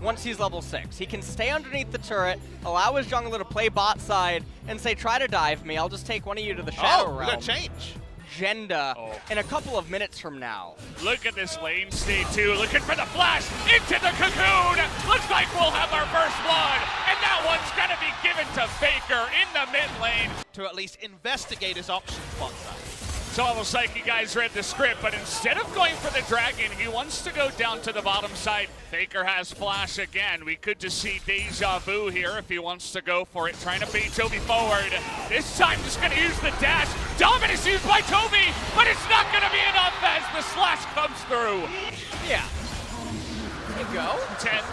once he's level 6. He can stay underneath the turret, allow his jungler to play bot side, and say, try to dive me. I'll just take one of you to the Shadow Realm. Oh, we're gonna change. Agenda in a couple of minutes from now. Look at this lane state too, looking for the flash into the cocoon. Looks like we'll have our first blood, and that one's gonna be given to Faker in the mid lane. To at least investigate his options bot side. It's almost like you guys read the script, but instead of going for the dragon, he wants to go down to the bottom side. Faker has flash again. We could just see deja vu here if he wants to go for it, trying to bait Toby forward. This time just gonna use the dash. Dominus used by Toby, but it's not gonna be enough as the slash comes through. Yeah. There you go. 10.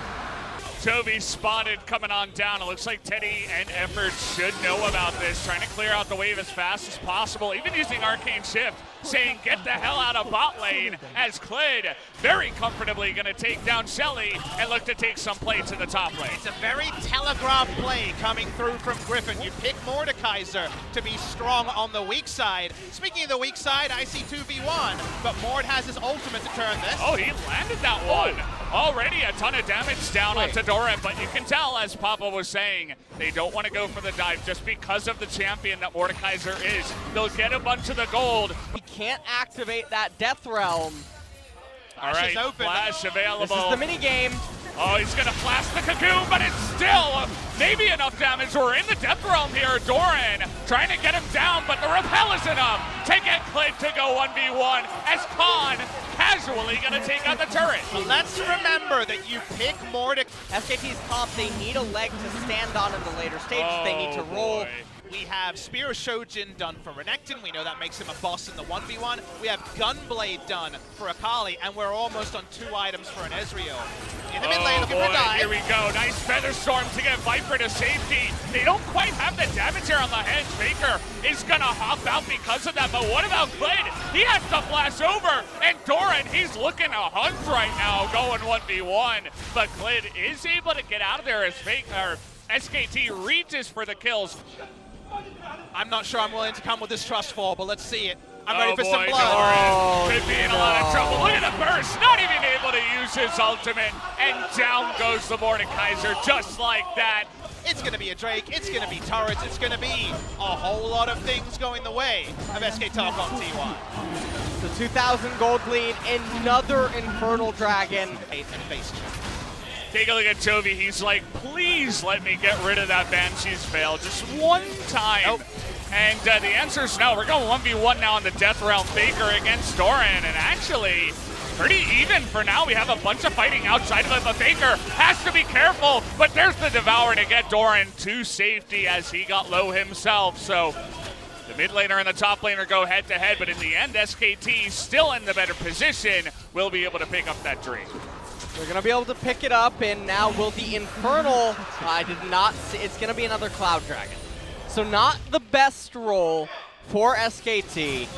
Toby spotted coming on down. It looks like Teddy and Effort should know about this. Trying to clear out the wave as fast as possible. Even using Arcane Shift, saying get the hell out of bot lane as Clid very comfortably going to take down Shelly and look to take some play to the top lane. It's a very telegraphed play coming through from Griffin. You pick Mordekaiser to be strong on the weak side. Speaking of the weak side, I see 2v1, but Mord has his ultimate to turn this. Oh, he landed that one. Already a ton of damage down onto Doran, but you can tell, as Papa was saying, they don't want to go for the dive just because of the champion that Mordekaiser is. They'll get a bunch of the gold. He can't activate that Death Realm. All right, open. flash available. This is the mini game. Oh, he's gonna flash the cocoon, but it's still maybe enough damage. We're in the Death Realm here. Doran trying to get him down, but the repel is enough to get Clid to go 1v1 as Khan casually gonna take out the turret. But let's remember that you pick SKT's comp, they need a leg to stand on in the later stages. They need to roll. Boy. We have Spear of Shojin done for Renekton. We know that makes him a boss in the 1v1. We have Gunblade done for Akali, and we're almost on 2 items for an Ezreal. In the mid lane, looking for a dive. Here we go. Nice Feather Storm to get Viper to safety. They don't quite have the damage here on the hedge. Faker is gonna hop out because of that, but what about Clid? He has to flash over, and Doran, he's looking to hunt right now, going 1v1. But Clid is able to get out of there as SKT reaches for the kills. I'm not sure I'm willing to come with this trust fall, but let's see it. I'm ready for some blood. Doran could be in a lot of trouble. Look at the burst, not even able to use his ultimate, and down goes the Mordekaiser just like that. It's going to be a Drake, it's going to be turrets, it's going to be a whole lot of things going the way of SK Telecom T1. The 2,000 gold lead, another Infernal Dragon. And face check. Take a look at Toby. He's like, please let me get rid of that Banshee's Veil just one time. Nope. And the answer is no. We're going 1v1 now in the Death Realm. Faker against Doran, and actually pretty even for now. We have a bunch of fighting outside of it, but Faker has to be careful. But there's the Devourer to get Doran to safety as he got low himself. So the mid laner and the top laner go head to head, but in the end, SKT still in the better position. Will be able to pick up that dream. They're going to be able to pick it up, and now will the Infernal, I did not see, it's going to be another Cloud Dragon. So not the best role for SKT,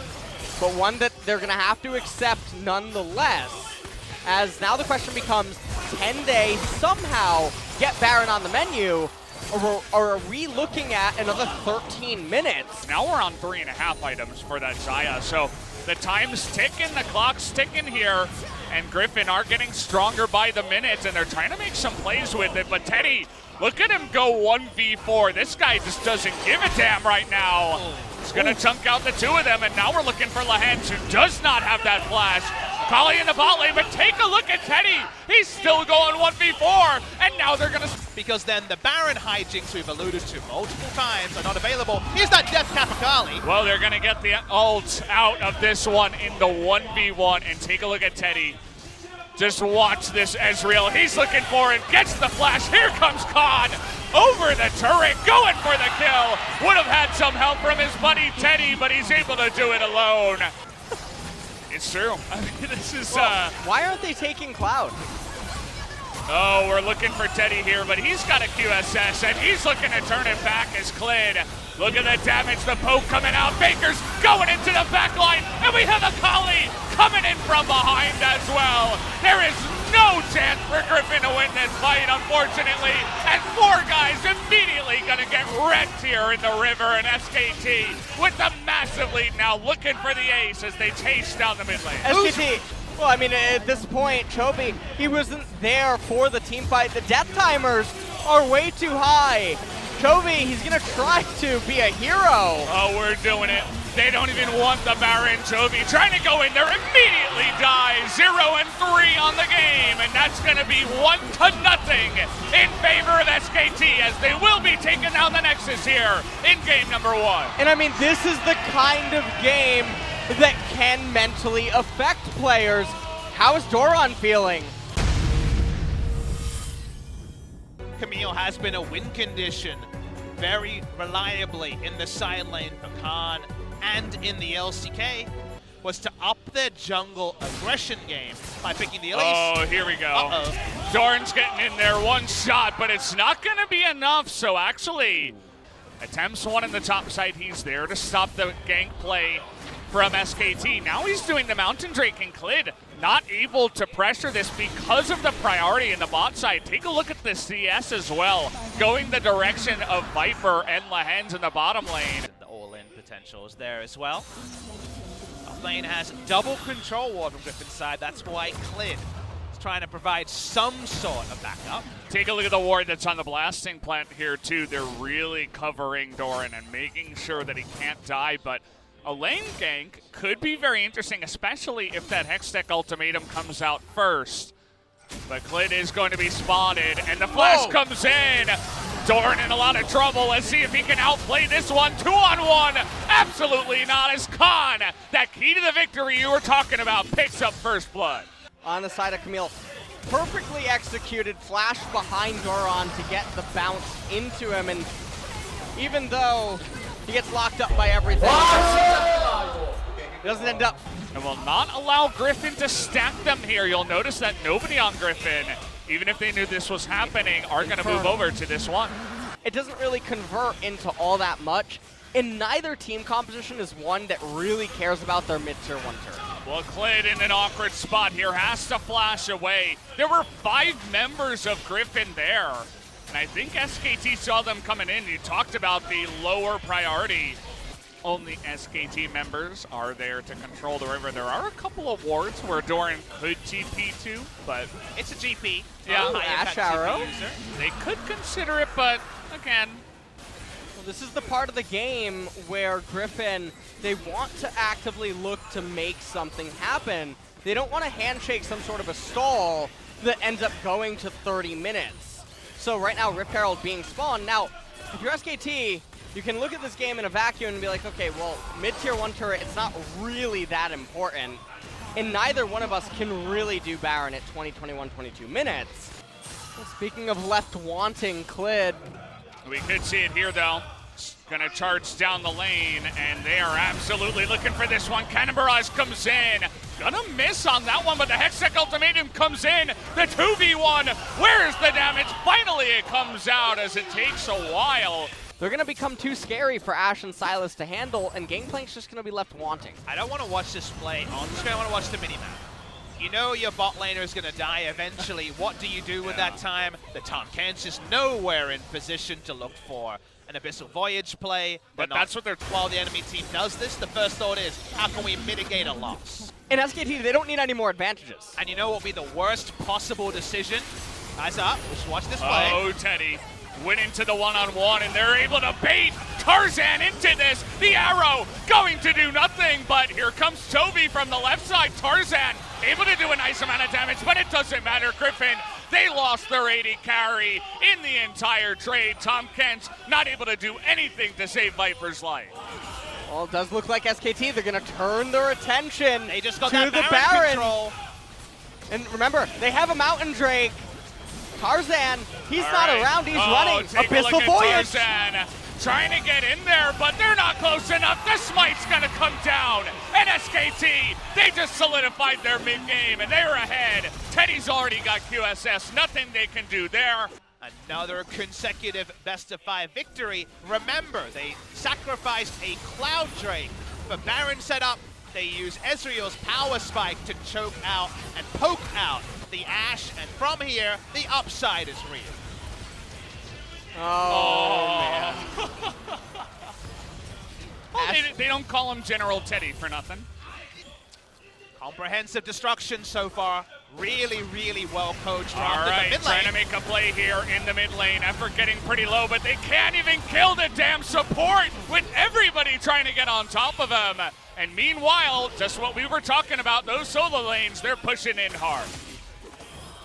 but one that they're going to have to accept nonetheless, as now the question becomes, can they somehow get Baron on the menu, or are we looking at another 13 minutes? Now we're on 3.5 items for that Xayah, so the time's ticking, the clock's ticking here, and Griffin are getting stronger by the minute, and they're trying to make some plays with it, but Teddy, look at him go 1v4. This guy just doesn't give a damn right now. He's gonna chunk out the 2 of them, and now we're looking for Lehens, who does not have that flash. Kali in the bot lane, but take a look at Teddy. He's still going 1v4, and now they're gonna... Because then the Baron hijinks we've alluded to multiple times are not available. Here's that Death Cap Akali. Well, they're gonna get the ult out of this one in the 1v1, and take a look at Teddy. Just watch this Ezreal. He's looking for it, gets the flash. Here comes Khan over the turret, going for the kill. Would have had some help from his buddy Teddy, but he's able to do it alone. It's true. I mean, this is... Why aren't they taking Cloud? Oh, we're looking for Teddy here, but he's got a QSS, and he's looking to turn it back as Clid. Look at the damage, the poke coming out. Baker's going into the back line, and we have Akali coming in from behind as well. There is no chance for Griffin to win this fight, unfortunately, and 4 guys immediately gonna get wrecked here in the river, and SKT with the massive lead now looking for the ace as they chase down the mid lane. SKT, Well, I mean, at this point, Chovy, he wasn't there for the team fight. The death timers are way too high. Chovy, he's gonna try to be a hero. Oh, we're doing it. They don't even want the Baron. Chovy trying to go in there, immediately dies. 0-3 on the game, and that's gonna be 1-0 in favor of SKT as they will be taking down the Nexus here in game number 1. And I mean, this is the kind of game that can mentally affect players. How is Doran feeling? Camille has been a win condition very reliably in the side lane for Khan and in the LCK, was to up their jungle aggression game by picking the Elise. Oh, here we go. Doran's getting in there, one shot, but it's not going to be enough. So actually, attempts one in the top side. He's there to stop the gank play from SKT. Now he's doing the Mountain Drake, and Clid not able to pressure this because of the priority in the bot side. Take a look at the CS as well, going the direction of Viper and Lahens in the bottom lane. The all-in potential is there as well. Top lane has double control ward from Griffin's side. That's why Clid is trying to provide some sort of backup. Take a look at the ward that's on the blasting plant here too. They're really covering Doran and making sure that he can't die, but a lane gank could be very interesting, especially if that Hextech ultimatum comes out first. But Clid is going to be spotted, and the flash comes in. Doran in a lot of trouble. Let's see if he can outplay this one. 2-on-1. Absolutely not, as Khan, that key to the victory you were talking about, picks up first blood. On the side of Camille, perfectly executed flash behind Doran to get the bounce into him, and even though he gets locked up by everything, he doesn't end up. And will not allow Griffin to stack them here. You'll notice that nobody on Griffin, even if they knew this was happening, are going to move over to this one. It doesn't really convert into all that much, and neither team composition is one that really cares about their mid-tier, one-tier. Well, Clid in an awkward spot here, has to flash away. There were 5 members of Griffin there, and I think SKT saw them coming in. You talked about the lower priority. Only SKT members are there to control the river. There are a couple of wards where Doran could TP to, but It's a GP. Yeah. Ash Arrow. they could consider it, but again, Well, this is the part of the game where Griffin, they want to actively look to make something happen. They don't want to handshake some sort of a stall that ends up going to 30 minutes. So right now, Rip Herald being spawned. Now, if you're SKT, you can look at this game in a vacuum and be like, okay, well, mid-tier, one turret, it's not really that important. And neither one of us can really do Baron at 20, 21, 22 minutes. Well, speaking of left wanting, Clid. we could see it here though. Gonna charge down the lane, and they are absolutely looking for this one. Cannon Barrage comes in. Gonna miss on that one, but the Hextech ultimatum comes in. The 2v1, where's the damage? Finally it comes out as it takes a while. They're going to become too scary for Ash and Silas to handle, and Gangplank's just going to be left wanting. I don't want to watch this play. I'm just going to want to watch the minimap. You know your bot laner is going to die eventually. What do you do with that time? The Tom Kent's is nowhere in position to look for an Abyssal Voyage play. But that's what they're... While the enemy team does this, the first thought is, how can we mitigate a loss? In SKT, they don't need any more advantages. And you know what would be the worst possible decision? Eyes up, let's watch this play. Oh, Teddy. Went into the one-on-one, and they're able to bait Tarzan into this. The arrow going to do nothing, but here comes Toby from the left side. Tarzan able to do a nice amount of damage, but it doesn't matter. Griffin, they lost their 80 carry in the entire trade. Tom Kent not able to do anything to save Viper's life. Well, it does look like SKT, they're going to turn their attention They just got to that the Baron Baron. control. And remember, they have a Mountain Drake. Tarzan, he's All not right. around, he's Oh, running. take a Abyssal look at Voyage. Tarzan trying to get in there, but they're not close enough. The smite's gonna come down. And SKT, they just solidified their mid-game, and they're ahead. Teddy's already got QSS, nothing they can do there. Another consecutive best-of-5 victory. Remember, they sacrificed a Cloud Drake for Baron setup. They use Ezreal's Power Spike to choke out and poke out the Ashe, and from here, the upside is real. Oh, man. Well, they don't call him General Teddy for nothing. Comprehensive destruction so far. Really, really well coached. All After right, the mid trying lane. to make a play here in the mid lane. Effort getting pretty low, but they can't even kill the damn support with everybody trying to get on top of them. And meanwhile, just what we were talking about, those solo lanes, they're pushing in hard.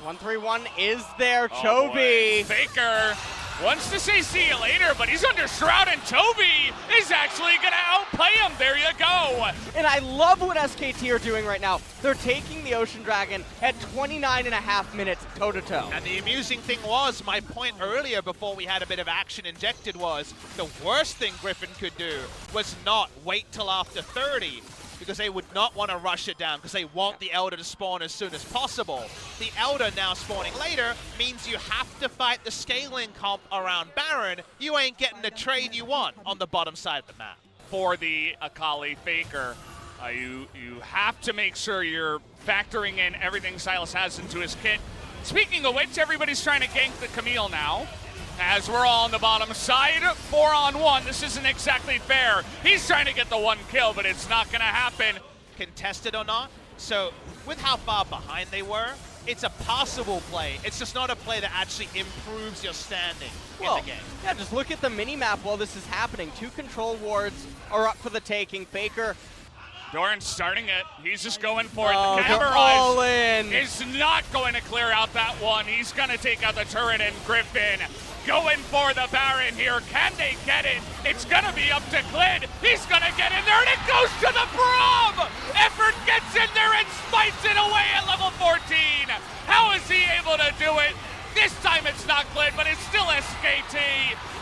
1-3-1 is there, Oh, Chovy. boy. Faker wants to say see you later, but he's under Shroud, and Chovy is actually going to outplay him. There you go. And I love what SKT are doing right now. They're taking the Ocean Dragon at 29.5 minutes toe-to-toe. And the amusing thing was, my point earlier before we had a bit of action injected was, the worst thing Griffin could do was not wait till after 30, because they would not want to rush it down, because they want the Elder to spawn as soon as possible. The Elder now spawning later means you have to fight the scaling comp around Baron. You ain't getting the trade you want on the bottom side of the map. For the Akali Faker, you have to make sure you're factoring in everything Silas has into his kit. Speaking of which, everybody's trying to gank the Camille now. As we're all on the bottom side, 4-on-1. This isn't exactly fair. He's trying to get the one kill, but it's not going to happen. Contested or not. So with how far behind they were, it's a possible play. It's just not a play that actually improves your standing in the game. Yeah, just look at the mini-map while this is happening. 2 control wards are up for the taking. Faker. Doran's starting it. He's just going for it. Oh, The they're Camera all in. is not going to clear out that one. He's going to take out the turret, and Griffin going for the Baron here. Can they get it? It's going to be up to Clid. He's going to get in there, and it goes to the Braum! Effort gets in there and spites it away at level 14. How is he able to do it? This time it's not Clid, but it's still SKT.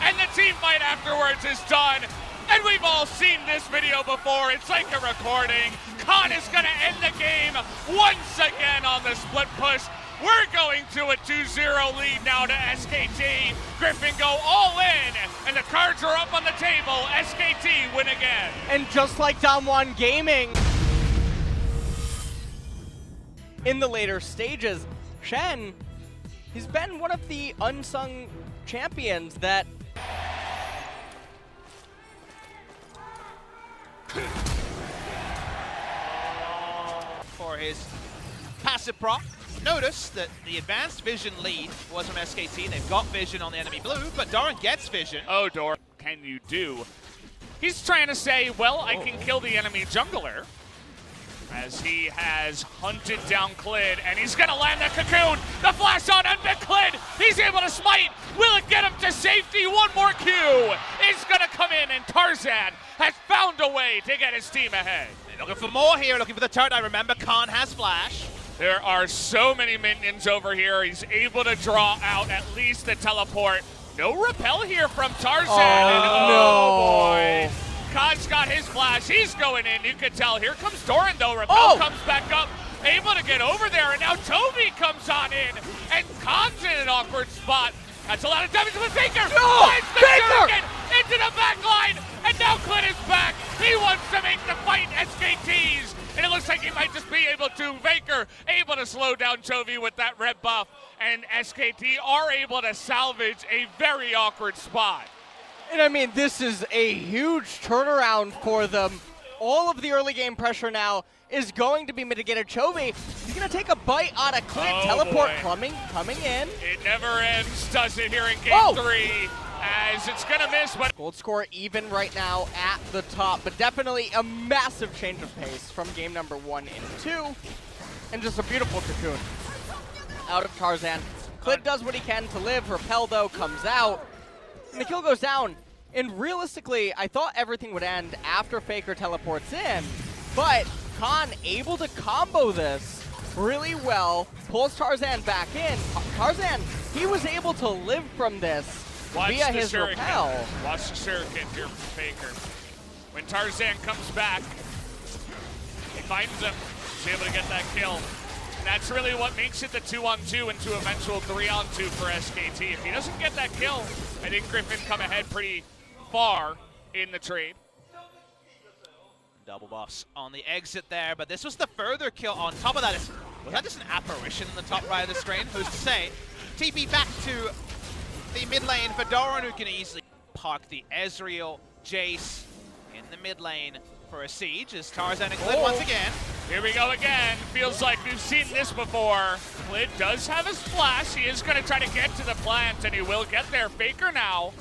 And the team fight afterwards is done. And we've all seen this video before. It's like a recording. Khan is going to end the game once again on the split push. We're going to a 2-0 lead now to SKT. Griffin go all in, and the cards are up on the table. SKT win again. And just like Damwon Gaming, in the later stages, Shen, he's been one of the unsung champions that for his passive proc. Notice that the advanced vision lead was from SKT. They've got vision on the enemy blue, but Doran gets vision. Oh, Doran, can you do? He's trying to say, well, I can kill the enemy jungler, as he has hunted down Clid, and he's going to land the cocoon. The flash on and Clid, he's able to smite. Will it get him to safety? One more Q is going to come in, and Tarzan has found a way to get his team ahead. They're looking for more here, looking for the turret. I remember Khan has flash. There are so many minions over here. He's able to draw out at least the teleport. No repel here from Tarzan. Oh, boy. Khan's got his flash. He's going in. You can tell. Here comes Doran, though. Repel comes back up. Able to get over there. And now Toby comes on in. And Khan's in an awkward spot. That's a lot of damage with Faker. Finds the Shuriken into the back line. And now Clint is back. He wants to make the fight SKTs. And it looks like he might just be able to. Faker able to slow down Chovy with that red buff. And SKT are able to salvage a very awkward spot. And I mean, this is a huge turnaround for them. All of the early game pressure now is going to be mitigated. Chovy, he's going to take a bite out of Clint. Teleport coming in. It never ends, does it, here in game 3? As it's going to miss, but Gold score even right now at the top, but definitely a massive change of pace from game number 1 and 2. And just a beautiful cocoon out of Tarzan. Clint does what he can to live. Repel, though, comes out. And the kill goes down. And realistically, I thought everything would end after Faker teleports in, but Khan able to combo this really well, pulls Tarzan back in. Tarzan, he was able to live from this via his repel. Watch the shuriken here from Faker. When Tarzan comes back, he finds him. He's able to get that kill. And that's really what makes it the 2-on-2 into eventual 3-on-2 for SKT. If he doesn't get that kill, I think Griffin come ahead pretty far in the trade. Double buffs on the exit there, but this was the further kill on top of that. Was that just an apparition in the top right of the screen? Who's to say? TP back to the mid lane for Doran, who can easily park the Ezreal, Jace in the mid lane for a siege as Tarzan and Clint once again. Here we go again. Feels like we've seen this before. Lid does have his flash. He is going to try to get to the plant, and he will get there. Faker now.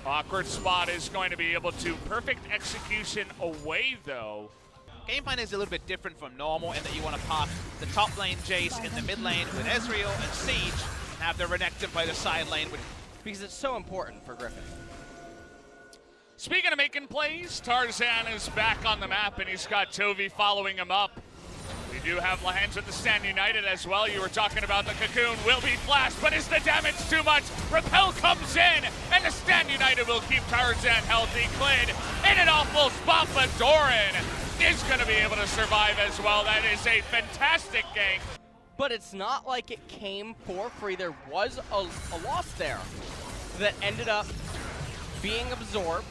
Awkward spot is going to be able to perfect execution away, though. Game plan is a little bit different from normal in that you want to park the top lane Jace in the mid lane with Ezreal and Siege, and have the Renekton play the side lane with... Because it's so important for Griffin. Speaking of making plays, Tarzan is back on the map, and he's got Chovy following him up. We do have Lahens with the Stand United as well. You were talking about the Cocoon will be flashed, but is the damage too much? Repel comes in, and the Stand United will keep Tarzan healthy. Clid in an awful spot, but Doran is going to be able to survive as well. That is a fantastic gank. But it's not like it came for free. There was a loss there that ended up being absorbed.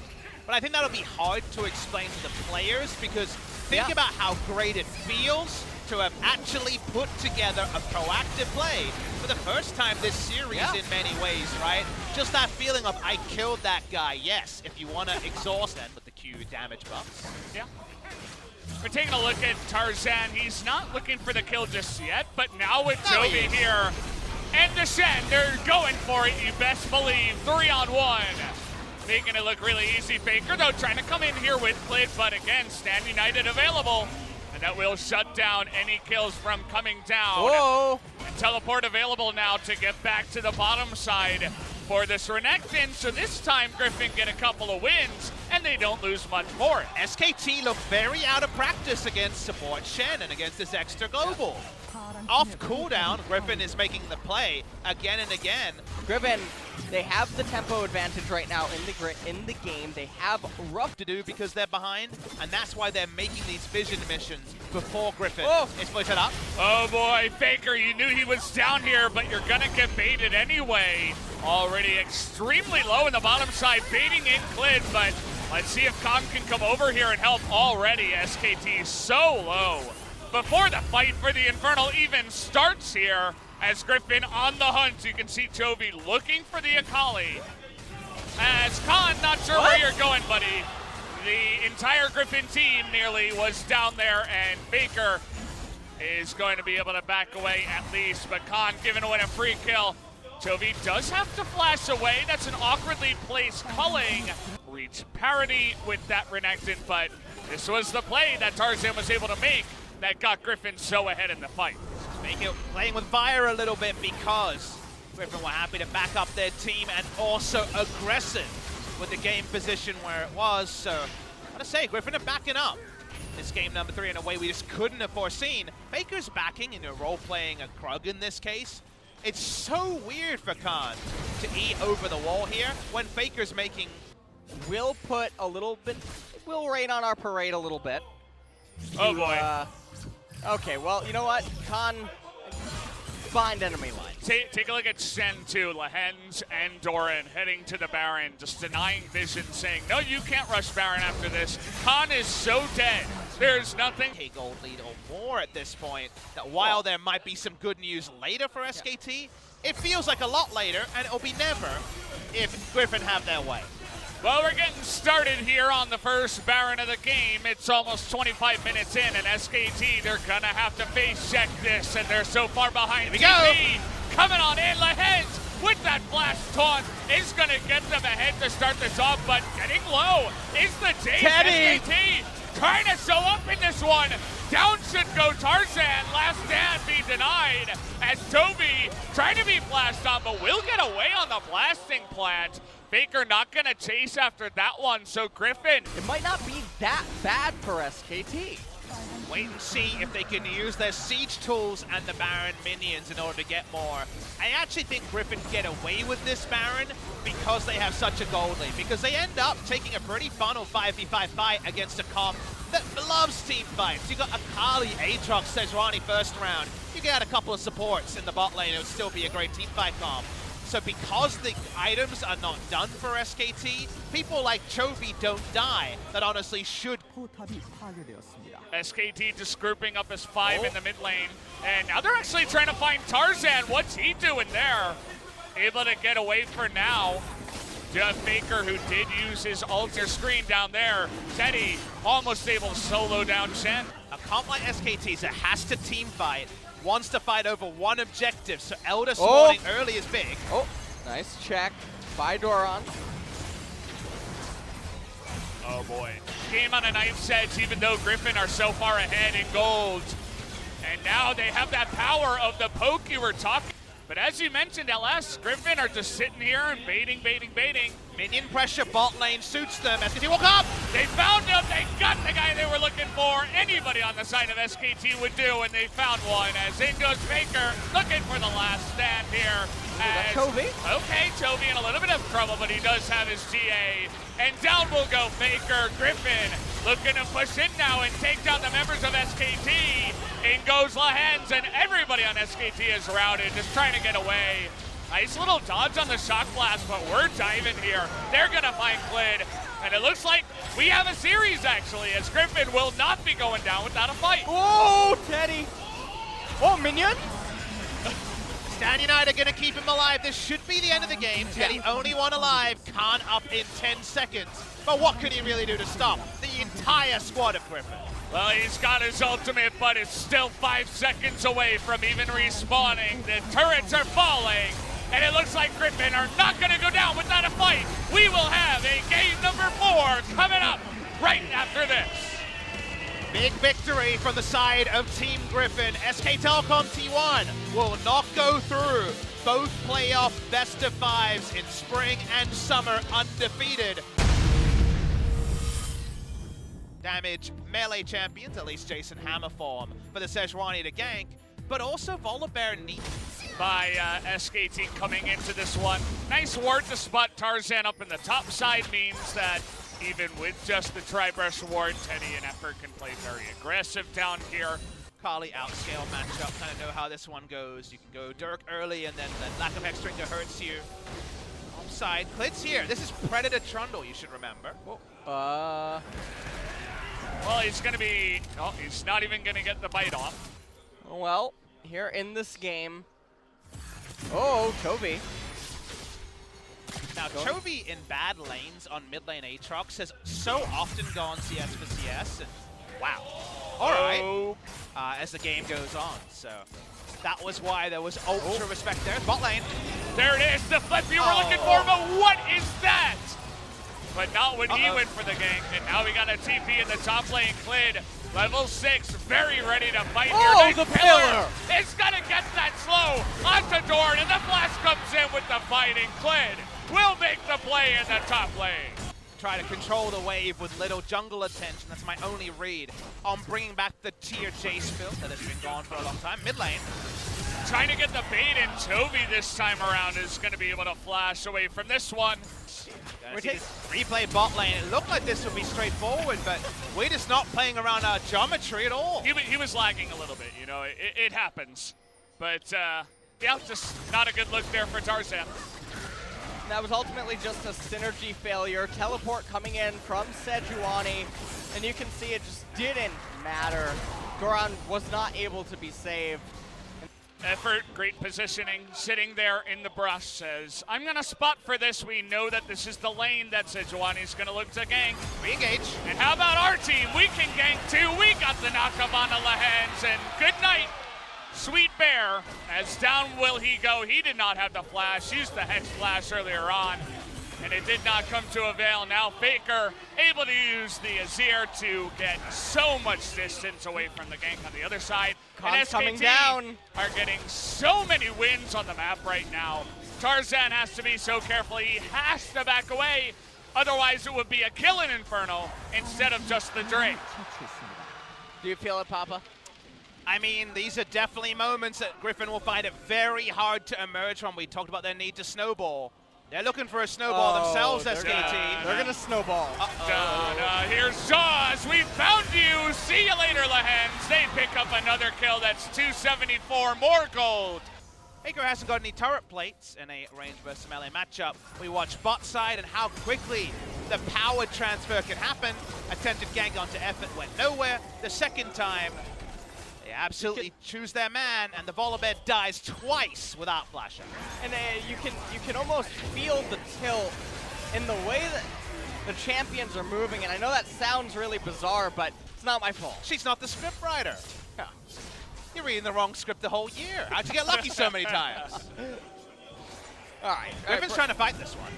But I think that'll be hard to explain to the players, because think about how great it feels to have actually put together a proactive play for the first time this series in many ways, right? Just that feeling of, I killed that guy. Yes, if you want to exhaust them with the Q damage buffs. Yeah. We're taking a look at Tarzan. He's not looking for the kill just yet, but now with Chovy here and the Shen, they're going for it, you best believe. 3-on-1. Making it look really easy. Faker, though, trying to come in here with Clid, but again, Stand United available. And that will shut down any kills from coming down. Whoa! And teleport available now to get back to the bottom side for this Renekton. So this time, Griffin get a couple of wins, and they don't lose much more. SKT look very out of practice against support Shen and against this extra global. Off cooldown, Griffin is making the play again and again. Griffin, they have the tempo advantage right now in the game. They have rough to do because they're behind, and that's why they're making these vision missions before Griffin is split up. Oh boy, Faker, you knew he was down here, but you're gonna get baited anyway. Already extremely low in the bottom side, baiting in Clid, but let's see if Khan can come over here and help already. SKT so low. Before the fight for the Infernal even starts here, as Griffin on the hunt. You can see Chovy looking for the Akali. As Khan, not sure where you're going, buddy. The entire Griffin team nearly was down there, and Faker is going to be able to back away at least, but Khan giving away a free kill. Chovy does have to flash away. That's an awkwardly placed culling. Reach parity with that Renekton, but this was the play that Tarzan was able to make that got Griffin so ahead in the fight. Playing with fire a little bit because Griffin were happy to back up their team and also aggressive with the game position where it was. So, I gotta say, Griffin are backing up. This game number 3 in a way we just couldn't have foreseen. Faker's backing, role-playing a Krug in this case. It's so weird for Khan to eat over the wall here when Faker's making... We'll put a little bit... We'll rain on our parade a little bit. Oh boy. Okay, well, you know what? Khan, find enemy line. Take a look at Shen too. Lahens and Doran heading to the Baron, just denying vision, saying, no, you can't rush Baron after this. Khan is so dead. There's nothing. A gold lead or more at this point, that while there might be some good news later for SKT, it feels like a lot later, and it'll be never if Griffin have their way. Well, we're getting started here on the first Baron of the game. It's almost 25 minutes in, and SKT, they're going to have to face check this, and they're so far behind. Here we go. Coming on in, Lahens with that flash taunt is going to get them ahead to start this off, but getting low is the Jace. Teddy. SKT trying to show up in this one. Down should go Tarzan. Last stand be denied as Chovy trying to be flashed on, but will get away on the blasting plant. Faker not going to chase after that one, so Griffin. It might not be that bad for SKT. Wait and see if they can use their siege tools and the Baron minions in order to get more. I actually think Griffin get away with this Baron because they have such a gold lead, because they end up taking a pretty funnel 5v5 fight against a comp that loves team fights. You got Akali, Aatrox, Sejuani first round. You get a couple of supports in the bot lane, it would still be a great team fight comp. So because the items are not done for SKT, people like Chovy don't die. That honestly should. SKT just grouping up as 5 in the mid lane. And now they're actually trying to find Tarzan. What's he doing there? Able to get away for now. Jeff Faker, who did use his altar screen down there. Teddy almost able to solo down Shen. A comp like SKT's that has to team fight, wants to fight over one objective, so Elder spawning early is big. Oh, nice check by Doran. Oh boy. Game on a knife's edge, even though Griffin are so far ahead in gold. And now they have that power of the poke you were talking. But as you mentioned, LS, Griffin are just sitting here and baiting. Minion pressure, bot lane suits them. SKT will come! They found him, they got the guy they were looking for. Anybody on the side of SKT would do, and they found one. As in goes Faker, looking for the last stand here. As Chovy? Okay, Chovy in a little bit of trouble, but he does have his GA. And down will go Faker. Griffin looking to push in now and take down the members of SKT. In goes Lahens, and everybody on SKT is routed, just trying to get away. Nice little dodge on the shock blast, but we're diving here. They're gonna find Klid, and it looks like we have a series actually, as Griffin will not be going down without a fight. Oh, Teddy! Oh, Minion! Stan United are gonna keep him alive. This should be the end of the game. Teddy only one alive, can't up in 10 seconds. But what can he really do to stop the entire squad of Griffin? Well, he's got his ultimate, but it's still 5 seconds away from even respawning. The turrets are falling, and it looks like Griffin are not going to go down without a fight. We will have a game number 4 coming up right after this. Big victory from the side of Team Griffin. SK Telecom T1 will not go through both playoff best of 5s in spring and summer undefeated. Damage melee champions, at least Jason Hammerform for the Sejuani to gank, but also Volibear needs by SKT coming into this one. Nice ward to spot Tarzan up in the top side means that even with just the Tri-Brush ward, Teddy and Effort can play very aggressive down here. Kali outscale matchup, kind of know how this one goes. You can go Dirk early and then the lack of Hexdrinker hurts you. Offside, Klid's here. This is Predator Trundle, you should remember. Well, he's going to be... Oh, he's not even going to get the bite off. Well, here in this game... Oh, Chovy. Now, Chovy in bad lanes on mid lane Aatrox has so often gone CS for CS, and wow. All right, as the game goes on, so that was why there was ultra respect there. Bot lane. There it is, the flip you were looking for, but what is that? But not when he went for the gank, and now we got a TP in the top lane. Klid, level 6, very ready to fight here. Oh, the pillar! It's gonna get that slow onto Dorn, and the flash comes in with the fighting. Klid will make the play in the top lane. Try to control the wave with little jungle attention. That's my only read on bringing back the tier Jace build that has been gone for a long time. Mid lane. Trying to get the bait in. Chovy this time around is going to be able to flash away from this one. Replay bot lane. It looked like this would be straightforward, but we're just not playing around our geometry at all. He was lagging a little bit, you know, it happens. But, yeah, just not a good look there for Tarzan. That was ultimately just a synergy failure. Teleport coming in from Sejuani, and you can see it just didn't matter. Doran was not able to be saved. Effort, great positioning, sitting there in the brush, says, I'm going to spot for this. We know that this is the lane that Sejuani's going to look to gank. We engage. And how about our team? We can gank too. We got the knockup on the Lahens, and good night, Sweet Bear. As down will he go. He did not have the flash, used the Hex Flash earlier on, and it did not come to avail. Now Faker able to use the Azir to get so much distance away from the gank on the other side. And coming down. Are getting so many wins on the map right now. Tarzan has to be so careful. He has to back away. Otherwise it would be a kill in Inferno instead of just the Drake. Do you feel it, Papa? I mean, these are definitely moments that Griffin will find it very hard to emerge from. We talked about their need to snowball. They're looking for a snowball themselves, SKT. They're going to snowball. Here's Jaws. We found you. See you later, Lahens. They pick up another kill. That's 274. More gold. Faker hasn't got any turret plates in a range versus melee matchup. We watch bot side and how quickly the power transfer can happen. Attempted gank onto Effort went nowhere. The second time, they absolutely choose their man, and the Volibear dies twice without flashing. And you can almost feel the tilt in the way that the champions are moving, and I know that sounds really bizarre, but It's not my fault. She's not the script writer. Yeah. You're reading the wrong script the whole year. How'd you get lucky so many times? All right. Griffin's trying to fight this one.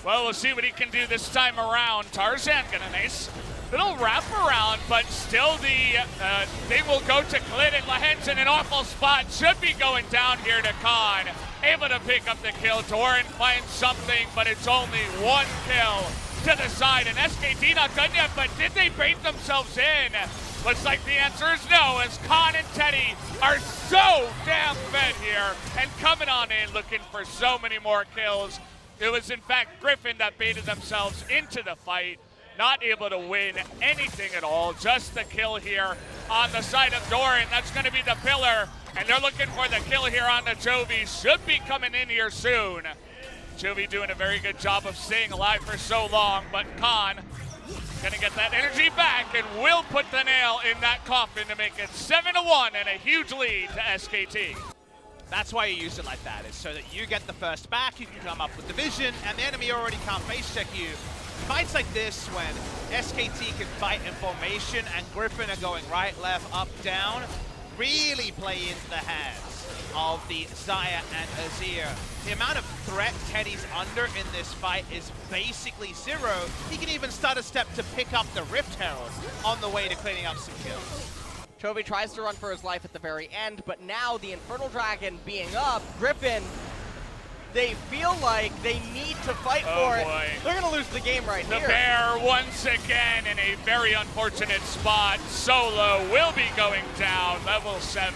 Well, we'll see what he can do this time around. Tarzan got a nice little wrap around, but still they will go to Klid, and Lahen's in an awful spot. Should be going down here to Khan. Able to pick up the kill. Doran finds something, but it's only one kill to the side. And SKT not done yet, but did they bait themselves in? Looks like the answer is no, as Khan and Teddy are so damn fed here and coming on in looking for so many more kills. It was, in fact, Griffin that baited themselves into the fight, not able to win anything at all. Just the kill here on the side of Doran. That's going to be the pillar, and they're looking for the kill here on the Jovi. Should be coming in here soon. Jovi doing a very good job of staying alive for so long, but Khan gonna get that energy back and will put the nail in that coffin to make it 7-1 and a huge lead to SKT. That's why you use it like that, is so that you get the first back, you can come up with the vision, and the enemy already can't face check you. Fights like this, when SKT can fight in formation and Griffin are going right, left, up, down, really play into the hands of the Xayah and Azir. The amount of threat Teddy's under in this fight is basically zero. He can even start a step to pick up the Rift Herald on the way to cleaning up some kills. Chovy tries to run for his life at the very end, but now the Infernal Dragon being up, Griffin, they feel like they need to fight for it. They're going to lose the game right here. The Bear once again in a very unfortunate spot. Solo will be going down, level 7.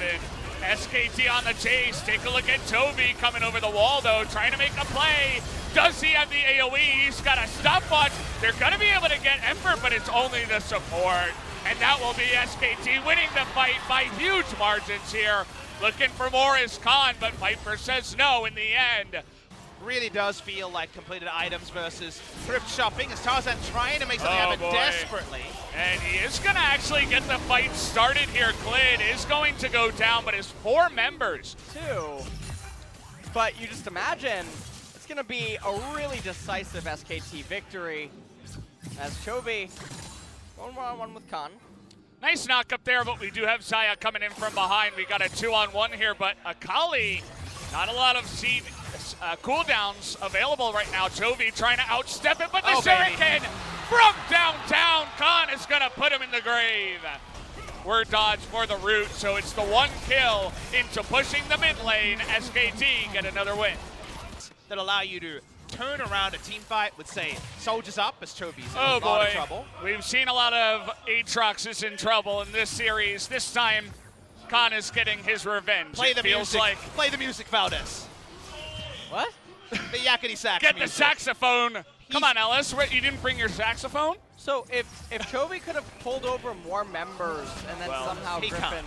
SKT on the chase. Take a look at Toby coming over the wall, though, trying to make a play. Does he have the AoE? He's got a stopwatch. They're going to be able to get Emperor, but it's only the support. And that will be SKT winning the fight by huge margins here. Looking for more is Khan, but Viper says no in the end. Really does feel like completed items versus thrift shopping, as Tarzan trying to make something happen desperately. And he is going to actually get the fight started here. Klid is going to go down, but his 4 members. 2. But you just imagine, it's going to be a really decisive SKT victory as Chovy going 1-on-1 with Khan. Nice knock up there, but we do have Xayah coming in from behind. We got a 2-on-1 here, but Akali, not a lot of cooldowns available right now. Chovy trying to outstep it, but the Shuriken from downtown. Khan is going to put him in the grave. Word dodge for the root, so it's the 1 kill into pushing the mid lane. SKT get another win. That allow you to turn around a team fight with, say, soldiers up, as Chovy's in a lot of trouble. We've seen a lot of Aatroxes in trouble in this series. This time, Khan is getting his revenge. Play the music. Play the music, Valdez. What? The yakety sax Get music. the saxophone. Come on, Ellis. You didn't bring your saxophone? So if Chovy could have pulled over more members and then somehow Griffin...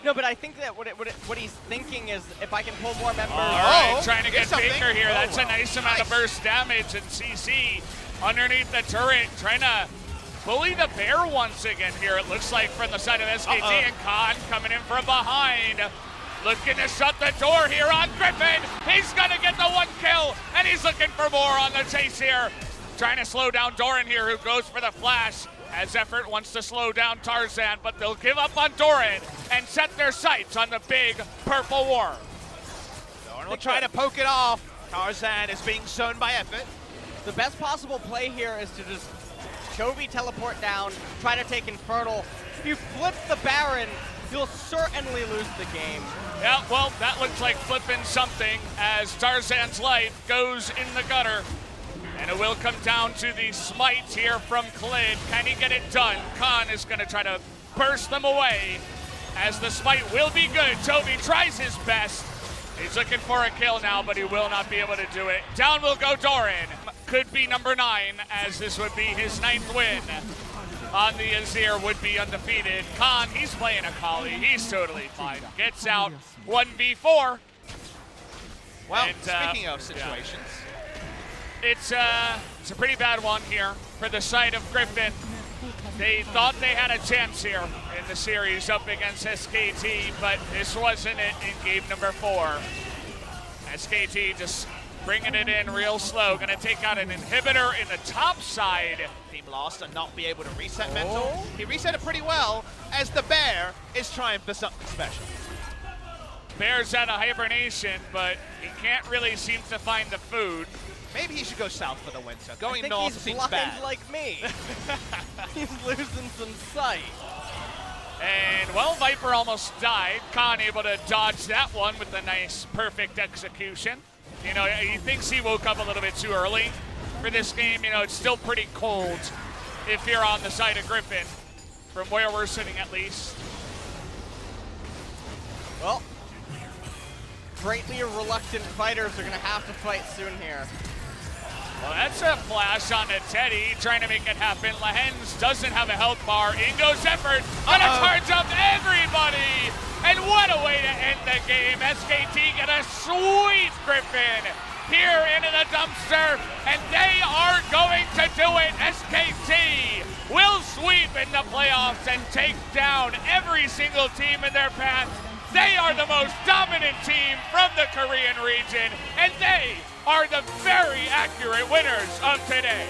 No, but I think that what he's thinking is, if I can pull more members... All right, trying to get Baker here. Oh, That's a nice amount of burst damage. And CC underneath the turret, trying to bully the Bear once again here, it looks like, from the side of SKT. And Khan coming in from behind. Looking to shut the door here on Griffin. He's going to get the 1 kill, and he's looking for more on the chase here. Trying to slow down Doran here, who goes for the flash, as Effort wants to slow down Tarzan, but they'll give up on Doran and set their sights on the big purple worm. Doran will try to poke it off. Tarzan is being shown by Effort. The best possible play here is to just Chovy teleport down, try to take Infernal. If you flip the Baron, you'll certainly lose the game. Yeah, well, that looks like flipping something as Tarzan's life goes in the gutter. And it will come down to the smite here from Klid. Can he get it done? Khan is going to try to burst them away as the smite will be good. Chovy tries his best. He's looking for a kill now, but he will not be able to do it. Down will go Doran. Could be number 9, as this would be his 9th win on the Azir, would be undefeated. Khan, he's playing Akali. He's totally fine. Gets out 1v4. Well, and, speaking of situations. Yeah. It's a pretty bad one here for the side of Griffin. They thought they had a chance here in the series up against SKT, but this wasn't it in game number 4. SKT just bringing it in real slow. Gonna take out an inhibitor in the top side. Team Lost and not be able to reset Mental. He reset it pretty well as the Bear is trying for something special. Bear's out of hibernation, but he can't really seem to find the food. Maybe he should go south for the winter. Going I think north he's seems blind bad. like me. He's losing some sight. And, well, Viper almost died. Khan able to dodge that one with a nice, perfect execution. You know, he thinks he woke up a little bit too early for this game. You know, it's still pretty cold if you're on the side of Griffin, from where we're sitting at least. Well, greatly reluctant fighters are going to have to fight soon here. Well, that's a flash on to Teddy, trying to make it happen. Lehens doesn't have a health bar. In goes Effort, gonna charge up everybody! And what a way to end the game. SKT gonna sweep Griffin here into the dumpster, and they are going to do it. SKT will sweep in the playoffs and take down every single team in their path. They are the most dominant team from the Korean region, and they are the very accurate winners of today.